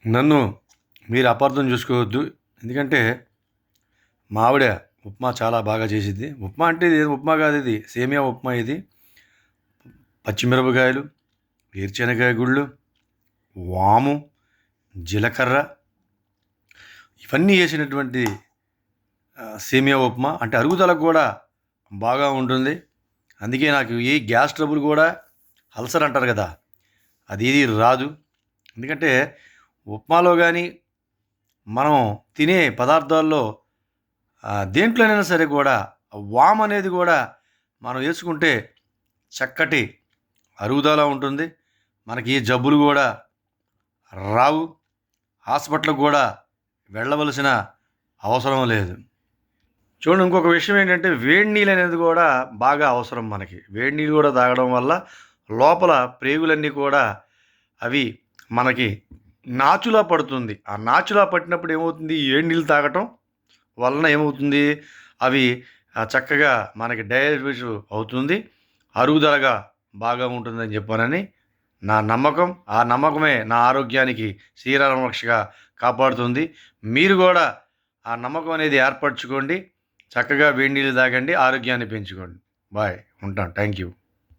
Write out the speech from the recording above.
నన్ను మీరు అపార్థం చూసుకోవద్దు. ఎందుకంటే మా ఆవిడ ఉప్మా చాలా బాగా చేసిద్ది. ఉప్మా అంటే ఇది ఉప్మా కాదు, ఇది సేమియా ఉప్మా ఇది. పచ్చిమిరపకాయలు, వేరుశనగకాయ గుళ్ళు, వాము, జీలకర్ర ఇవన్నీ వేసినటువంటి సేమియా ఉప్మా. అంటే అరుగుదలకు కూడా బాగా ఉంటుంది. అందుకే నాకు ఏ గ్యాస్ ట్రబుల్ కూడా, అల్సర్ అంటారు కదా, అది ఏది రాదు. ఎందుకంటే ఉప్మాలో కానీ మనం తినే పదార్థాల్లో దేంట్లోనైనా సరే కూడా వామ్ అనేది కూడా మనం వేసుకుంటే చక్కటి అరుగుదల ఉంటుంది. మనకి ఏ జబ్బులు కూడా రావు. హాస్పిటల్కి కూడా వెళ్ళవలసిన అవసరం లేదు. చూడండి, ఇంకొక విషయం ఏంటంటే వేడి నీళ్ళు అనేది కూడా బాగా అవసరం మనకి. వేడి నీళ్ళు కూడా తాగడం వల్ల లోపల ప్రేగులన్నీ కూడా అవి మనకి నాచులా పడుతుంది. ఆ నాచులా పట్టినప్పుడు ఏమవుతుంది, ఈ వేడి నీళ్ళు తాగటం వలన ఏమవుతుంది, అవి చక్కగా మనకి డైజెస్ట్ అవుతుంది, అరుగుదలగా బాగా ఉంటుందని చెప్పానని నా నమ్మకం. ఆ నమ్మకమే నా ఆరోగ్యానికి శ్రీరామరక్షగా కాపాడుతుంది. మీరు కూడా ఆ నమ్మకం అనేది ఏర్పరచుకోండి. చక్కగా వేడి నీళ్ళు తాగండి, ఆరోగ్యాన్ని పెంచుకోండి. బాయ్, ఉంటాను. Thank you.